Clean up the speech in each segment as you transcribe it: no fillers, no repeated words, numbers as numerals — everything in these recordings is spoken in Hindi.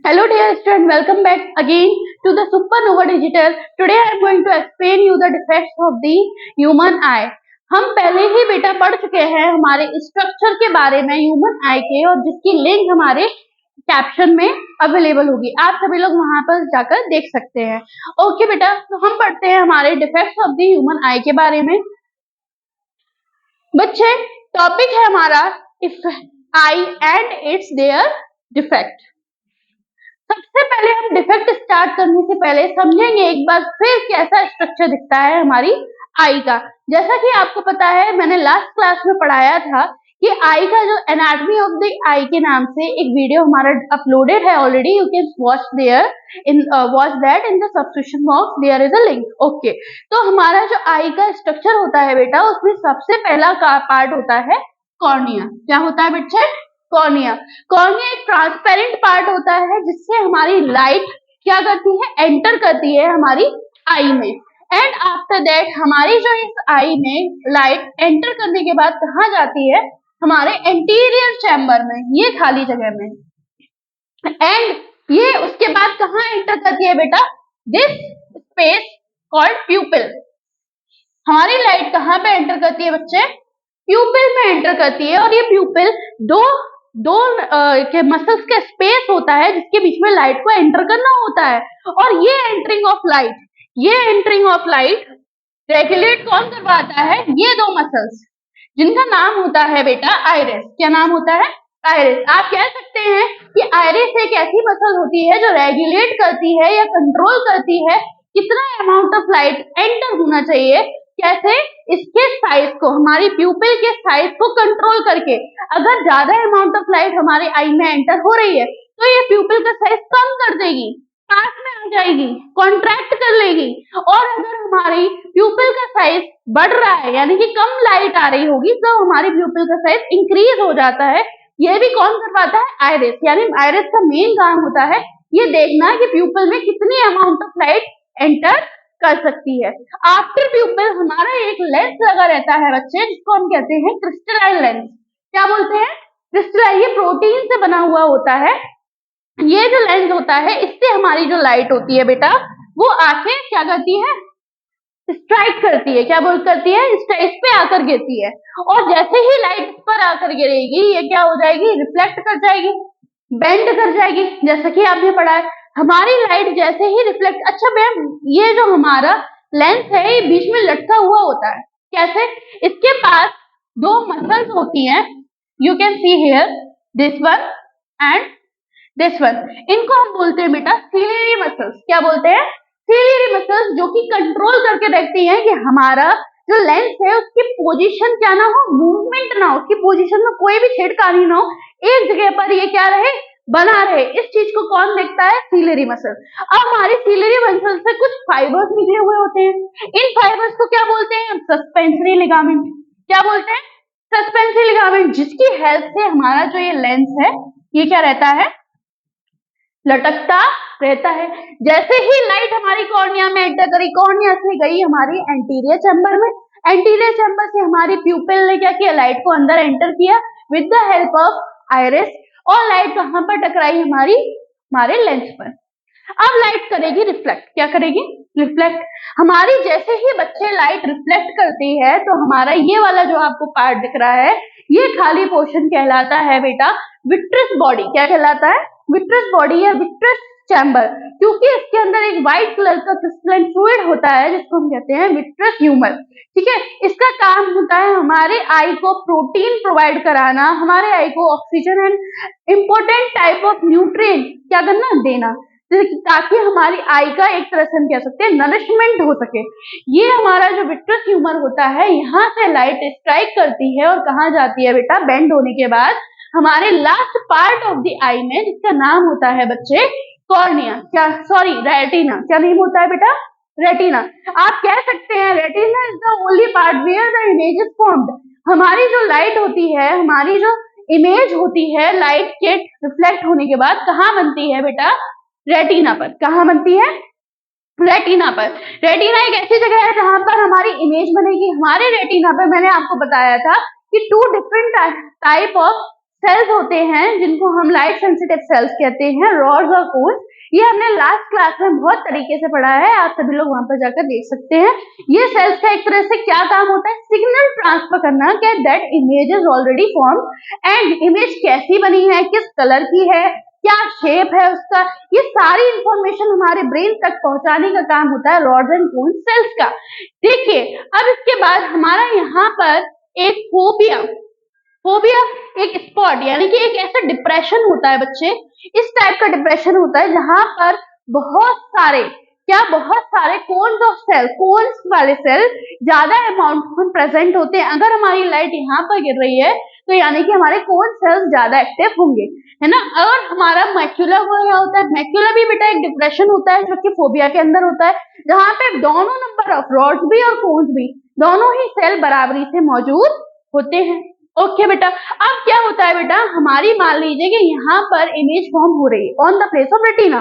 Hello dear student, welcome back again to the Supernova Digital. Today I am going to explain you the defects of the human eye. हम पहले ही बेटा पढ़ चुके हैं हमारे स्ट्रक्चर के बारे में ह्यूमन आई के, और जिसकी लिंक हमारे कैप्शन में अवेलेबल होगी, आप सभी लोग वहां पर जाकर देख सकते हैं। ओके बेटा, तो हम पढ़ते हैं हमारे defects of the human eye के बारे में। बच्चे, टॉपिक है हमारा if eye and its their defect. सबसे पहले हम डिफेक्ट स्टार्ट करने से पहले समझेंगे एक बार फिर कैसा स्ट्रक्चर दिखता है हमारी आई का। जैसा कि आपको पता है, मैंने लास्ट क्लास में पढ़ाया था कि आई का जो एनाटॉमी ऑफ द आई के नाम से एक वीडियो हमारा अपलोडेड है already, you can watch there in watch that in the subscription box, there is a link. Okay, तो हमारा जो आई का स्ट्रक्चर होता है बेटा, उसमें सबसे पहला पार्ट होता है कॉर्निया। क्या होता है बच्चे? कॉर्निया। कॉर्निया एक ट्रांसपेरेंट पार्ट होता है जिससे हमारी लाइट क्या करती है, एंटर करती है हमारी आई में। एंड आफ्टर दैट हमारी जो इस आई में लाइट एंटर करने के बाद कहाँ जाती है, हमारे एंटीरियर चैम्बर में, ये खाली जगह में। एंड ये उसके बाद कहाँ एंटर करती है बेटा, दिस स्पेस कॉल्ड प्यूपिल। हमारी लाइट कहाँ पे एंटर करती है बच्चे? प्यूपिल में एंटर करती है। और ये प्यूपिल दो दो के मसल्स का स्पेस होता है जिसके बीच में लाइट को एंटर करना होता है। और ये एंटरिंग ऑफ लाइट रेगुलेट कौन करवाता है? ये दो मसल्स, जिनका नाम होता है बेटा आइरिस। क्या नाम होता है? आइरिस। आप कह सकते हैं कि आइरिस एक ऐसी मसल होती है जो रेगुलेट करती है या कंट्रोल करती है कितना अमाउंट ऑफ लाइट एंटर होना चाहिए। कैसे? इसके साइज को, हमारी प्यूपिल के साइज को कंट्रोल करके। अगर ज्यादा अमाउंट ऑफ लाइट हमारी आई में एंटर हो रही है तो ये प्यूपिल का साइज कम कर देगी, पास में आ जाएगी, कॉन्ट्रैक्ट कर लेगी। और अगर हमारी प्यूपिल का साइज बढ़ रहा है, यानी कि कम लाइट आ रही होगी, तो हमारी प्यूपिल का साइज इंक्रीज हो जाता है। ये भी कौन करवाता है? आइरिस। यानी आइरिस का मेन काम होता है ये देखना कि प्यूपिल में कितनी अमाउंट ऑफ लाइट एंटर कर सकती है। आफ्टर प्यूपिल हमारा एक लेंस लगा रहता है बच्चे, जिसको हम कहते हैं क्रिस्टलाइन लेंस। क्या बोलते हैं? क्रिस्टलाइन। ये प्रोटीन से बना हुआ होता है। ये जो लेंस होता है, इससे हमारी जो लाइट होती है बेटा, वो आके क्या करती है, स्ट्राइक करती है। क्या बोल करती है? इस पे आकर गिरती है। और जैसे ही लाइट इस पर आकर गिरेगी, ये क्या हो जाएगी, रिफ्लेक्ट कर जाएगी, बेंड कर जाएगी। जैसा कि आपने पढ़ा है, हमारी लाइट जैसे ही रिफ्लेक्ट, अच्छा मैम, ये जो हमारा लेंस है ये बीच में लटका हुआ होता है। कैसे? इसके पास दो मसल्स होती हैं, you can see here, this one and this one. इनको हम बोलते हैं बेटा सीलियरी मसल्स। क्या बोलते हैं? सीलियरी मसल्स, जो कि कंट्रोल करके देखती हैं कि हमारा जो लेंस है उसकी पोजीशन क्या ना हो, मूवमेंट ना हो, उसकी पोजीशन में कोई भी छेड़खानी ना हो, एक जगह पर ये क्या रहे, बना रहे। इस चीज को कौन देखता है? Ciliary muscle. अब हमारी सीलियरी मसल से कुछ फाइबर्स निकले हुए होते हैं। इन फाइबर्स को क्या बोलते हैं? Suspensory ligament. क्या बोलते हैं? सस्पेंसरी लिगामेंट, जिसकी हेल्प से हमारा जो ये लेंस है ये क्या रहता है, लटकता रहता है। जैसे ही लाइट हमारी कॉर्निया में एंटर करी, कॉर्निया से गई हमारी एंटीरियर चैम्बर में, एंटीरियर चैम्बर से हमारी प्यूपिल ने क्या किया, लाइट को अंदर एंटर किया with the help of iris. और लाइट कहां पर टकराई, हमारे लेंस पर। अब लाइट करेगी रिफ्लेक्ट। क्या करेगी? रिफ्लेक्ट। हमारी जैसे ही बच्चे लाइट रिफ्लेक्ट करती है तो हमारा ये वाला जो आपको पार्ट दिख रहा है, ये खाली पोर्शन कहलाता है बेटा विट्रस बॉडी। क्या कहलाता है? विट्रस बॉडी या विट्रस चैम्बर, क्योंकि इसके अंदर एक व्हाइट कलर का क्रिस्टलाइन फ्लूइड होता है जिसको हम कहते हैं विट्रस ह्यूमर। ठीक है, इसका काम होता है हमारे आई को प्रोटीन प्रोवाइड कराना, हमारे आई को oxygen and important type of nutrient क्या करना, देना, ताकि हमारी आई का एक तरह से हम कह सकते हैं नरिशमेंट हो सके। ये हमारा जो विट्रस ह्यूमर होता है, यहाँ से लाइट स्ट्राइक करती है और कहाँ जाती है बेटा, बेंड होने के बाद हमारे लास्ट पार्ट ऑफ द आई में, जिसका नाम होता है बच्चे कॉर्निया। क्या, सॉरी, रेटिना। क्या नेम होता है बेटा? रेटिना। आप कह सकते हैं retina is the only part where the image is formed. हमारी जो लाइट होती है, हमारी जो इमेज होती है, लाइट के रिफ्लेक्ट होने के बाद कहाँ बनती है बेटा? रेटिना पर। कहाँ बनती है? रेटिना पर। रेटिना एक ऐसी जगह है जहां पर हमारी इमेज बनेगी। हमारे रेटिना पर मैंने आपको बताया था कि two different type of cells होते हैं जिनको हम लाइट सेंसिटिव सेल्स कहते हैं, रॉड्स और कोन्स, ये हमने लास्ट क्लास में बहुत तरीके से पढ़ा है, आप सभी लोग वहां पर जाकर देख सकते हैं। ये सेल्स का एक तरह से क्या काम होता है, सिग्नल ट्रांसफर करना कि that image is already form, and image कैसी बनी है, किस कलर की है, क्या शेप है उसका, ये सारी इंफॉर्मेशन हमारे ब्रेन तक पहुंचाने का काम होता है रॉड्स एंड कोन्स सेल्स का। देखिए अब इसके बाद हमारा यहाँ पर एक फोबिया, फोबिया एक स्पॉट यानी कि एक ऐसा डिप्रेशन होता है बच्चे, इस टाइप का डिप्रेशन होता है जहां पर बहुत सारे कोन्स ऑफ सेल, कोन्स वाले सेल ज्यादा अमाउंट में प्रेजेंट होते हैं। अगर हमारी लाइट यहाँ पर गिर रही है तो यानी कि हमारे कोन सेल्स ज्यादा एक्टिव होंगे, है ना। और हमारा मैक्यूला वो क्या होता है, मैक्यूला भी बेटा एक डिप्रेशन होता है जो कि फोबिया के अंदर होता है, जहां पे दोनों नंबर ऑफ रॉड्स भी और कोन्स भी दोनों ही सेल बराबरी से मौजूद होते हैं। ओके बेटा, अब क्या होता है बेटा, हमारी मान लीजिए कि यहाँ पर इमेज फॉर्म हो रही है on the place of retina.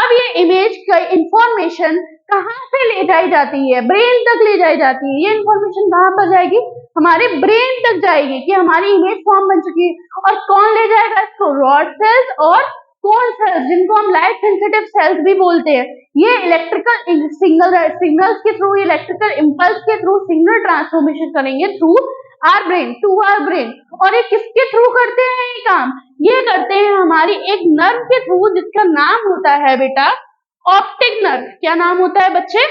अब ये इमेज का इंफॉर्मेशन कहाँ से ले जाई जाती है, ब्रेन तक ले जाई जाती है। ये इंफॉर्मेशन कहाँ पर जाएगी, हमारे ब्रेन तक जाएगी कि हमारी इमेज फॉर्म बन चुकी है। और कौन ले जाएगा इसको, रॉड सेल्स और कोन सेल्स, जिनको हम लाइट सेंसिटिव सेल्स भी बोलते हैं। ये इलेक्ट्रिकल सिग्नल्स के थ्रू, इलेक्ट्रिकल इम्पल्स के थ्रू सिग्नल ट्रांसफॉर्मेशन करेंगे through our brain, to our brain. और ये किसके थ्रू करते हैं ये काम, ये करते हैं हमारी एक नर्व के थ्रू जिसका नाम होता है बेटा ऑप्टिक नर्व। क्या नाम होता है बच्चे,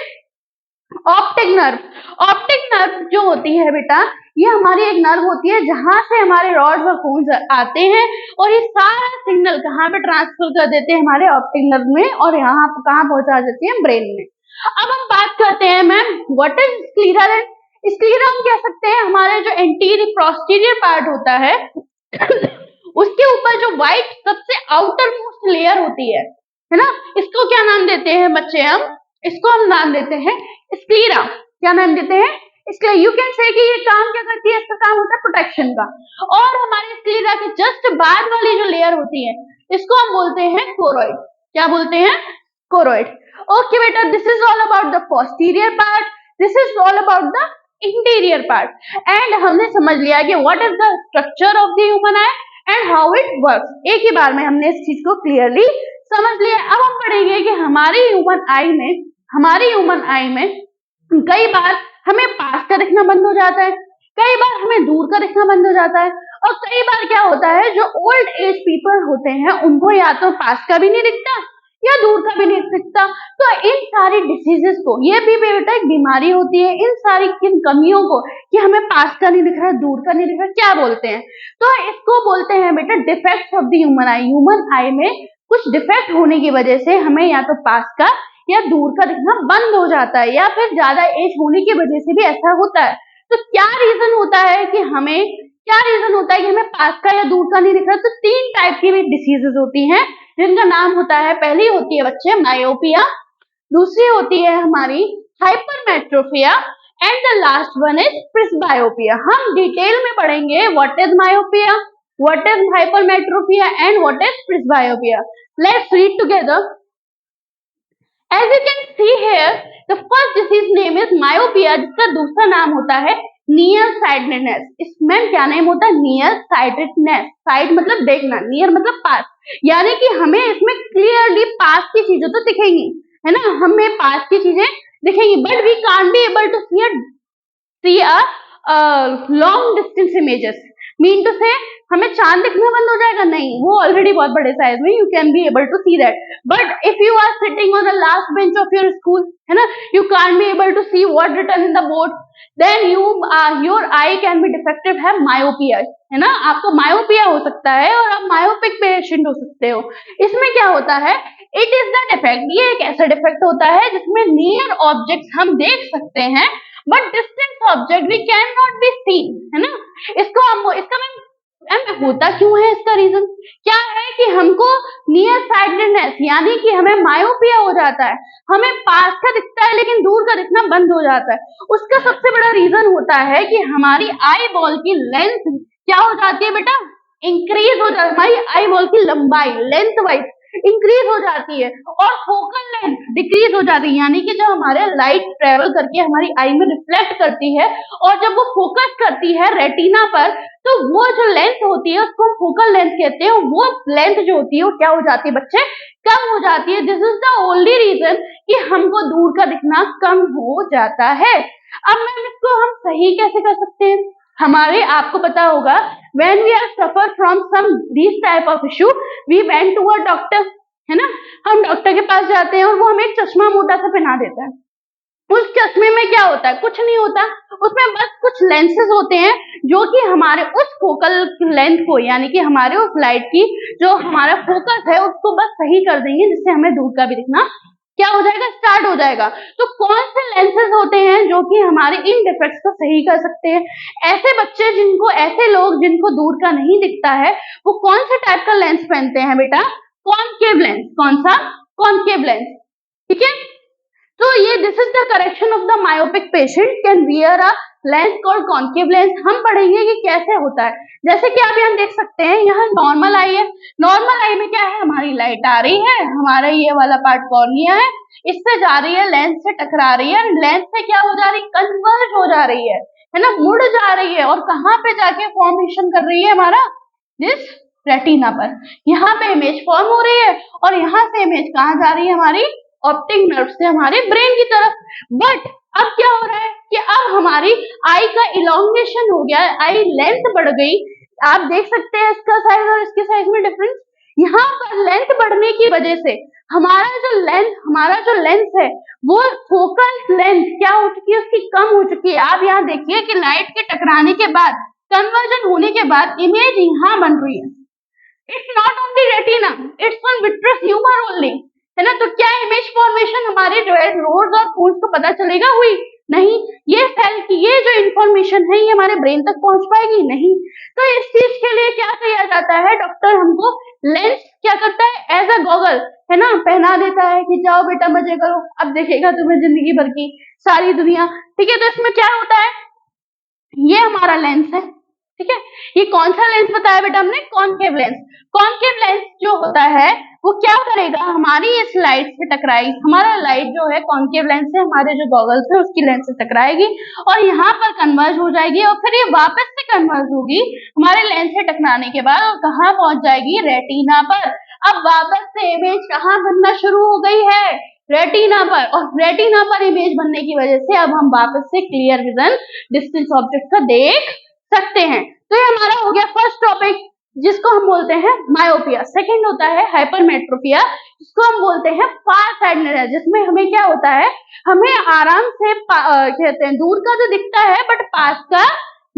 ऑप्टिक नर्व। ऑप्टिक नर्व जो होती है बेटा, ये हमारी एक नर्व होती है जहां से हमारे रॉड्स और कोन्स आते हैं और ये सारा सिग्नल कहाँ पे ट्रांसफर कर देते हैं, हमारे ऑप्टिक नर्व में, और यहाँ कहाँ पहुंचा देते हैं, ब्रेन में। अब हम बात करते हैं ma'am what is sclera. Sclera हम कह सकते हैं हमारे जो एंटीरियर पोस्टीरियर पार्ट होता है उसके ऊपर जो व्हाइट सबसे आउटर मोस्ट लेयर होती है ना, इसको क्या नाम देते हैं बच्चे, इसको हम नाम देते हैं स्क्लीरा। क्या नाम देते हैं, इसलिए यू कैन से कि ये काम क्या करती है, इसका काम होता है प्रोटेक्शन का। और हमारे स्क्लीरा के जस्ट बाद वाली जो लेयर होती है इसको हम बोलते हैं कोरोइड। क्या बोलते हैं, कोरोइड। ओके बेटा, this is all about the posterior part, this is all about the interior part. And हमने समझ लिया कि what is the structure of the human I and how it works. एक ही बार में हमने इस चीज को क्लियरली समझ लिया। अब हम पढ़ेंगे कि हमारी ह्यूमन आई में कई बार हमें पास का दिखना बंद हो जाता है, कई बार हमें दूर का दिखना बंद हो जाता है, और कई बार क्या होता है जो ओल्ड एज पीपल होते हैं उनको या तो पास का भी नहीं दिखता या दूर का भी नहीं दिखता। तो इन सारी डिसीजेस को, ये भी बेटा एक बीमारी होती है, इन सारी किन कमियों को कि हमें पास का नहीं दिख रहा, दूर का नहीं दिख रहा, क्या बोलते हैं, तो इसको बोलते हैं बेटा defects of the human I. Human आई में कुछ डिफेक्ट होने की वजह से हमें या तो पास का या दूर का दिखना बंद हो जाता है, या फिर ज्यादा एज होने की वजह से भी ऐसा होता है। तो क्या रीजन होता है कि हमें पास का या दूर का नहीं दिख रहा, तो तीन टाइप की भी डिसीजेस होती हैं जिनका नाम होता है, पहली होती है बच्चे मायोपिया, दूसरी होती है हमारी hypermetropia, and the last one is presbyopia. हम डिटेल में पढ़ेंगे what is myopia, what is hypermetropia and what is presbyopia. Let's read together. As you can see here, the first disease name is myopia, जिसका दूसरा नाम होता है नियर साइटेडनेस। इसमें क्या नाम होता है, नियर साइटेडनेस। साइड मतलब देखना, नियर मतलब पास, यानी कि हमें इसमें क्लियरली पास की चीजें तो दिखेंगी, है ना, हमें पास की चीजें दिखेंगी, but we can't be able to see a long distance images. Mean to say हमें चांद दिखना बंद हो जाएगा, नहीं, वो ऑलरेडी बहुत बड़े साइज में, you can be able to see that. But if you are sitting on the last bench of your school, है ना, you can't be able to see what written in the board, then your eye can be defective, है मायोपिया, है ना, आपको मायोपिया हो सकता है और आप मायोपिक पेशेंट हो सकते हो। इसमें क्या होता है, इट इज द डिफेक्ट, ये एक ऐसा डिफेक्ट होता है जिसमें नियर ऑब्जेक्ट हम देख सकते हैं but distance object we can not be seen, है ना। इसका होता क्यों है, इसका रीजन क्या है कि हमको नियर साइटेडनेस यानी कि हमें मायोपिया हो जाता है, हमें पास का दिखता है लेकिन दूर का दिखना बंद हो जाता है। उसका सबसे बड़ा रीजन होता है कि हमारी आई बॉल की लेंथ क्या हो जाती है बेटा, इंक्रीज हो जाती है, हमारी आई बॉल की लंबाई लेंथ वाइज इंक्रीज हो जाती है और फोकल लेंथ डिक्रीज हो जाती है, यानी कि जब हमारे लाइट ट्रेवल करके हमारी आई में रिफ्लेक्ट करती है और जब वो फोकस करती है रेटिना पर, तो वो जो लेंथ होती है उसको हम फोकल लेंथ कहते हैं। वो लेंथ जो होती है वो क्या हो जाती है बच्चे, कम हो जाती है। This is the only reason कि हमको दूर का दिखना कम हो जाता है। अब मैम इसको हम सही कैसे कर सकते हैं? हमारे आपको पता होगा when we are suffer from some these type of issue we went to a doctor, है ना, हम डॉक्टर के पास जाते हैं और वो हमें एक चश्मा मोटा सा पहना देता है। उस चश्मे में क्या होता है? कुछ नहीं होता, उसमें बस कुछ लेंसेज होते हैं जो कि हमारे उस फोकल लेंथ को, यानी कि हमारे उस लाइट की जो हमारा फोकस है उसको बस सही कर देंगे, जिससे हमें दूर का भी दिखना क्या हो जाएगा, स्टार्ट हो जाएगा। तो कौन से लेंसेज होते हैं जो कि हमारे इन डिफेक्ट्स को सही कर सकते हैं? ऐसे बच्चे जिनको, ऐसे लोग जिनको दूर का नहीं दिखता है, वो कौन से टाइप का लेंस पहनते हैं बेटा? Concave lens. कौन सा? Concave lens. ठीक है, तो ये this is the correction of the myopic patient can wear a lens called concave lens. हम पढ़ेंगे कि कैसे होता है। जैसे कि आप यहाँ देख सकते हैं, यहाँ नॉर्मल आई है। नॉर्मल आई में क्या है, हमारी लाइट आ रही है, हमारा ये वाला पार्ट कॉर्निया है, इससे जा रही है, लेंस से टकरा रही है, लेंस से क्या हो जा रही है, कन्वर्ज हो जा रही है ना, मुड़ जा रही है और कहाँ पे जाके फॉर्मेशन कर रही है हमारा, दिस रेटिना पर। यहाँ पे इमेज फॉर्म हो रही है और यहाँ से इमेज कहाँ जा रही है हमारी ऑप्टिक नर्व से हमारे ब्रेन की तरफ। बट अब क्या हो रहा है कि अब हमारी आई का इलोंगेशन हो गया, आई लेंथ बढ़ गई। आप देख सकते हैं इसका साइज और इसके साइज में डिफरेंस। यहाँ पर लेंथ बढ़ने की वजह से हमारा जो लेंस है वो फोकल लेंथ क्या हो चुकी है, उसकी कम हो चुकी है। आप यहाँ देखिए कि लाइट के टकराने के बाद, कन्वर्जन होने के बाद इमेज यहाँ बन रही है। It's not on the retina, it's on vitreous humour only, है ना। तो क्या इमेज फॉर्मेशन हमारे जो है नोड्स और कोन्स को पता चलेगा? हुई नहीं। ये सेल की ये जो इंफॉर्मेशन है ये हमारे ब्रेन तक पहुंच पाएगी? नहीं। तो इस चीज के लिए क्या किया जाता है, डॉक्टर हमको लेंस क्या करता है, एज अ गॉगल, है ना, पहना देता है कि जाओ बेटा मजे करो, अब देखेगा तुम्हें जिंदगी भर की सारी दुनिया। ठीक है, तो इसमें क्या होता है, ये हमारा लेंस है। ठीक है, ये कौन सा लेंस बताया बेटा हमने, कॉनकेव लेंस। कॉनकेव लेंस जो होता है वो क्या करेगा, हमारी इस लाइट से टकराएगी, हमारा लाइट जो है कॉनकेव लेंस से हमारे जो गॉगल्स है उसकी लेंस से टकराएगी और यहाँ पर कन्वर्ज हो जाएगी और फिर ये वापस से कन्वर्ज होगी हमारे लेंस से टकराने के बाद और कहाँ पहुंच जाएगी, रेटिना पर। अब वापस से इमेज कहाँ बनना शुरू हो गई है, रेटिना पर, और रेटिना पर इमेज बनने की वजह से अब हम वापस से क्लियर विजन डिस्टेंस ऑब्जेक्ट का देख सकते हैं। तो ये हमारा हो गया फर्स्ट टॉपिक, जिसको हम बोलते हैं मायोपिया। सेकंड होता है हाइपरमेट्रोपिया, जिसको हम बोलते हैं फार साइडनेस, जिसमें हमें क्या होता है, हमें आराम से कहते हैं दूर का तो दिखता है बट पास का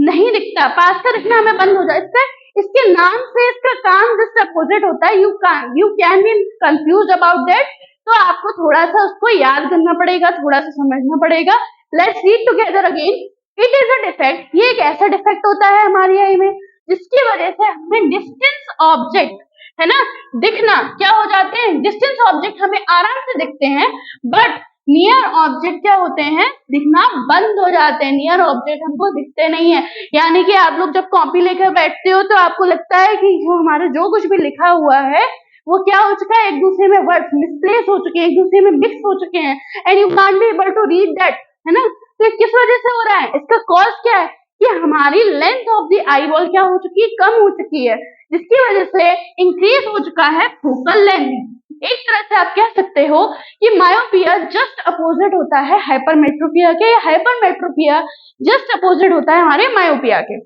नहीं दिखता, पास का दिखना हमें बंद हो जाए। इसके नाम से इसका काम जस्ट अपोजिट होता है। You can be confuse about that, तो आपको थोड़ा सा उसको याद करना पड़ेगा, थोड़ा सा समझना पड़ेगा। Let's read together again. It is a defect, ये एक ऐसा डिफेक्ट होता है हमारी आई में जिसकी वजह से हमें डिस्टेंस ऑब्जेक्ट, है ना, दिखना क्या हो जाते हैं, डिस्टेंस ऑब्जेक्ट हमें आराम से दिखते हैं बट नियर ऑब्जेक्ट क्या होते हैं, दिखना बंद हो जाते हैं। नियर ऑब्जेक्ट हमको दिखते नहीं है। यानी कि आप लोग जब कॉपी लेकर बैठते हो तो आपको लगता है कि जो हमारा जो कुछ भी लिखा हुआ है वो क्या हो चुका है, एक दूसरे में वर्ड्स मिसप्लेस हो चुके हैं, एक दूसरे में मिक्स हो चुके हैं and you can't be able to read that, है ना। तो किस वजह से हो रहा है, इसका कॉज क्या है कि हमारी length of the eye ball क्या हो चुकी है, कम हो चुकी है, जिसकी वजह से इंक्रीज हो चुका है फोकल लेंथ। एक तरह से आप कह सकते हो कि मायोपिया जस्ट अपोजिट होता है हाइपरमेट्रोपिया के, हाइपरमेट्रोपिया जस्ट अपोजिट होता है हमारे मायोपिया के।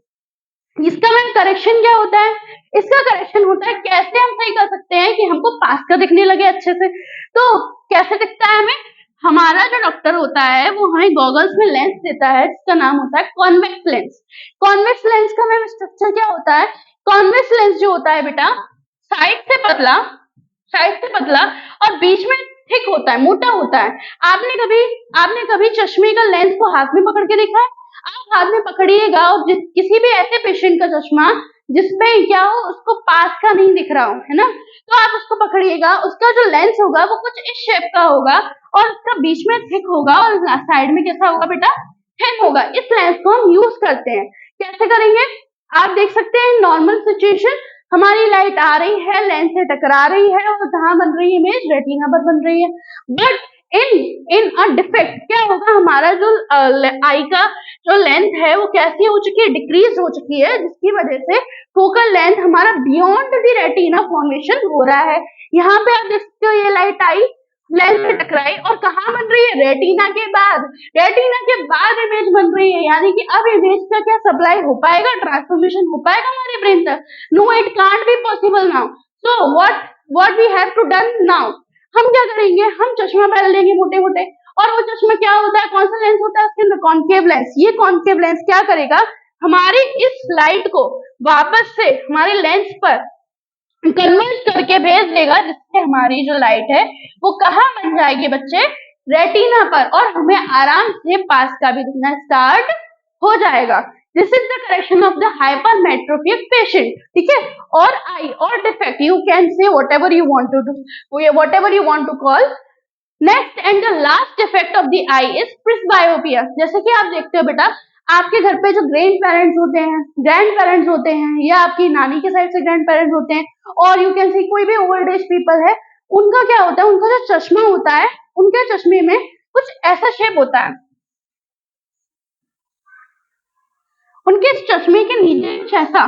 इसका मैम करेक्शन क्या होता है, इसका करेक्शन होता है कैसे हम सही कर सकते हैं कि हमको पास का दिखने लगे अच्छे से। तो कैसे दिखता है हमें, हमारा जो डॉक्टर होता है वो हमें गॉगल्स में लेंस देता है जिसका नाम होता है कॉन्वेक्स लेंस। कॉन्वेक्स लेंस का मैम स्ट्रक्चर क्या होता है, कॉन्वेक्स लेंस जो होता है बेटा साइड से पतला और बीच में थिक होता है, मोटा होता है। आपने कभी चश्मे का लेंस को हाथ में पकड़ के देखा है? आप हाथ में पकड़िएगा और किसी भी ऐसे पेशेंट का चश्मा जिसमें क्या हो उसको पास का नहीं दिख रहा हो, है ना, तो आप उसको पकड़िएगा, उसका जो लेंस होगा वो कुछ इस शेप का होगा और उसका बीच में थिक होगा और साइड में कैसा होगा बेटा, थिन होगा। इस लेंस को हम यूज करते हैं, कैसे करेंगे आप देख सकते हैं। नॉर्मल सिचुएशन हमारी लाइट आ रही है, लेंस से टकरा रही है और कहाँ बन रही है इमेज, रेटिना पर बन रही है। बट इन अ डिफेक्ट क्या होगा, हमारा जो आई का जो लेंथ है वो कैसी हो चुकी है, डिक्रीज हो चुकी है, जिसकी वजह से फोकल लेंथ हमारा बियॉन्ड द रेटिना फॉर्मेशन हो रहा है। यहाँ पे आप देख सकते हो ये लाइट आई, लेंस से टकराई और कहाँ बन रही है, रेटिना के बाद। रेटिना के बाद इमेज बन रही है, यानी कि अब इमेज का क्या सप्लाई हो पाएगा, ट्रांसफॉर्मेशन हो पाएगा हमारे ब्रेन तक? No, it can't be possible now. So what we have to done now, हम क्या करेंगे, हम चश्मा पहन लेंगे मोटे मोटे। और वो चश्मा क्या होता है, कौन सा लेंस होता है उसके अंदर, कॉन्केव लेंस। ये कॉन्केव लेंस क्या करेगा, हमारी इस लाइट को वापस से हमारे लेंस पर कन्वर्ट करके भेज देगा, जिससे हमारी जो लाइट है वो कहाँ बन जाएगी बच्चे, रेटिना पर, और हमें आराम से पास का भी दिखना स्टार्ट हो जाएगा। This is the correction of the hypermetropic patient, ठीक है। और आई और defect, you can say whatever you want to do, whatever you want to call. Next and the last effect of the eye is presbyopia. जैसे कि आप देखते हो बेटा, आपके घर पे जो ग्रैंड पेरेंट्स होते हैं, या आपकी नानी के साइड से ग्रैंड पेरेंट्स होते हैं, और यू कैन सी कोई भी ओल्ड एज पीपल है, उनका क्या होता है, उनका जो चश्मा होता है, उनके चश्मे में कुछ ऐसा शेप होता है, उनके चश्मे के नीचे कुछ ऐसा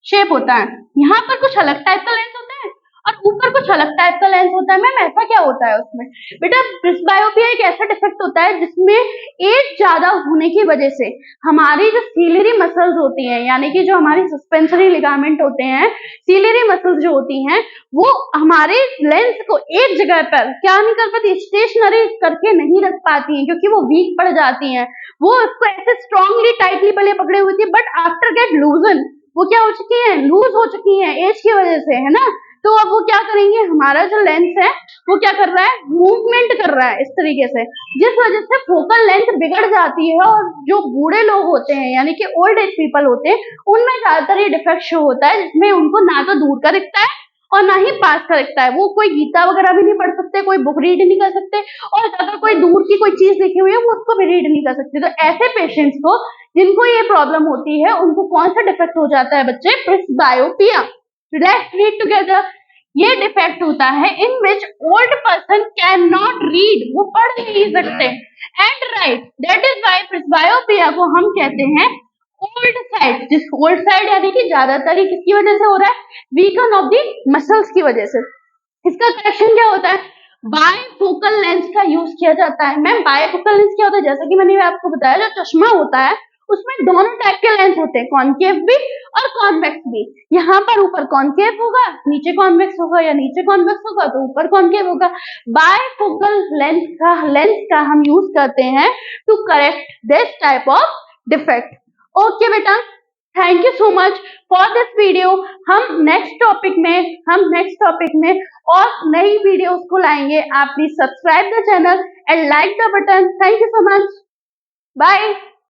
शेप होता है, यहाँ पर कुछ अलग टाइप का लेंस होता है और ऊपर कुछ अलग टाइप का लेंस होता है। मैम ऐसा क्या होता है उसमें? बेटा प्रिस्बायोपिया एक ऐसा डिफेक्ट होता है जिसमें एज ज्यादा होने की वजह से हमारी जो सीलियरी मसल्स होती हैं, यानी कि जो हमारी सस्पेंसरी लिगामेंट होते हैं, सीलियरी मसल्स जो होती हैं, वो हमारे लेंस को एक जगह पर क्या नहीं कर पाती, स्टेशनरी करके नहीं रख पाती हैं, क्योंकि वो वीक पड़ जाती हैं। वो उसको ऐसे स्ट्रांगली टाइटली पहले पकड़े हुई थी, बट आफ्टर गेट लूजन वो क्या हो चुकी है, लूज हो चुकी है एज की वजह से, है ना। तो अब वो क्या करेंगे, हमारा जो लेंस है वो क्या कर रहा है, मूवमेंट कर रहा है इस तरीके से, जिस वजह से फोकल लेंथ बिगड़ जाती है। और जो बूढ़े लोग होते हैं, यानी कि ओल्ड एज पीपल होते हैं, उनमें ज्यादातर ये डिफेक्ट शो होता है, जिसमें उनको ना तो दूर का दिखता है और ना ही पास का दिखता है। वो कोई गीता वगैरह भी नहीं पढ़ सकते, कोई बुक रीड नहीं कर सकते, और अगर कोई दूर की कोई चीज लिखी हुई है वो उसको भी रीड नहीं कर सकते। तो ऐसे पेशेंट्स को, जिनको ये प्रॉब्लम होती है, उनको कौन सा डिफेक्ट हो जाता है बच्चे, प्रिस्बायोपिया। Let's read together. ये डिफेक्ट होता है in which old person can not read, वो पढ़ नहीं सकते, and write, that is why presbyopia को हम कहते हैं ओल्ड साइड। जिस ओल्ड साइड यानी कि ज्यादातर ही किसकी वजह से हो रहा है, वीकन ऑफ दी मसल्स की वजह से। इसका करेक्शन क्या होता है, बायफोकल लेंस का यूज किया जाता है। मैम बायफोकल लेंस क्या होता है, जैसा कि मैंने आपको बताया, जो चश्मा होता है उसमें दोनों टाइप के लेंस होते हैं, कॉन्केव भी और कॉन्वेक्स भी। यहाँ पर ऊपर कॉन्केव होगा, नीचे कॉन्वेक्स होगा, या नीचे कॉन्वेक्स होगा तो ऊपर कॉन्केव होगा। बायफोकल लेंस का हम यूज करते हैं to correct this type of defect. Okay बेटा, thank you so much for this video. हम नेक्स्ट टॉपिक में और नई वीडियोस को लाएंगे। आप please subscribe the channel and like the button. Thank you so much, bye.